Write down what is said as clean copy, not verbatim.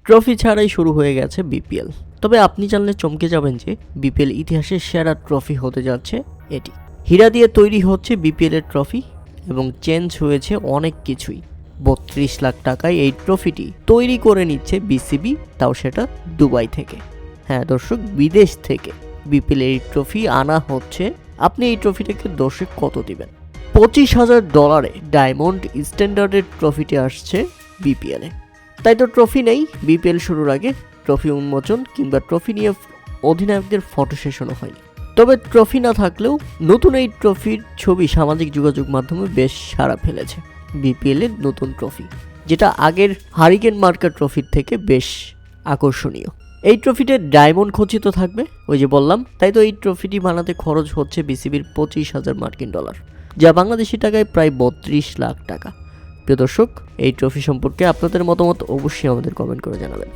Trophy ছাড়াই শুরু হয়ে গেছে বিপিএল। তবে আপনি জানলে চমকে যাবেন যে বিপিএল ইতিহাসের সেরা ট্রফি হতে যাচ্ছে এটি। হীরা দিয়ে তৈরি হচ্ছে বিপিএল এর ট্রফি এবং চেঞ্জ হয়েছে অনেক কিছুই। 32 লাখ টাকায় এই ট্রফিটি তৈরি করে নিচ্ছে বিসিবি, তাও সেটা দুবাই থেকে। হ্যাঁ দর্শক, বিদেশ থেকে বিপিএল এই ট্রফি আনা হচ্ছে। আপনি এই ট্রফিটাকে দর্শে কত দিবেন? $25,000 ডায়মন্ড স্ট্যান্ডার্ডের ট্রফিটি আসছে বিপিএলে। তাই তো ট্রফি নেই বিপিএল শুরুর আগে, ট্রফি উন্মোচন কিংবা ট্রফি নিয়ে অধিনায়কদের ফটো সেশনও হয়নি। তবে ট্রফি না থাকলেও নতুন এই ট্রফির ছবি সামাজিক যোগাযোগ মাধ্যমে বেশ সাড়া ফেলেছে। বিপিএল এর নতুন ট্রফি, যেটা আগের হারিকেন মার্কা ট্রফির থেকে বেশ আকর্ষণীয়। এই ট্রফিতে ডায়মন্ড খচিত থাকবে, ওই যে বললাম। তাই তো এই ট্রফিটি বানাতে খরচ হচ্ছে বিসিবির $25,000, যা বাংলাদেশি টাকায় প্রায় 32 লাখ টাকা। প্রিয় দর্শক, এই ট্রফি সম্পর্কে আপনাদের মতামত অবশ্যই আমাদের কমেন্ট করে জানাবেন।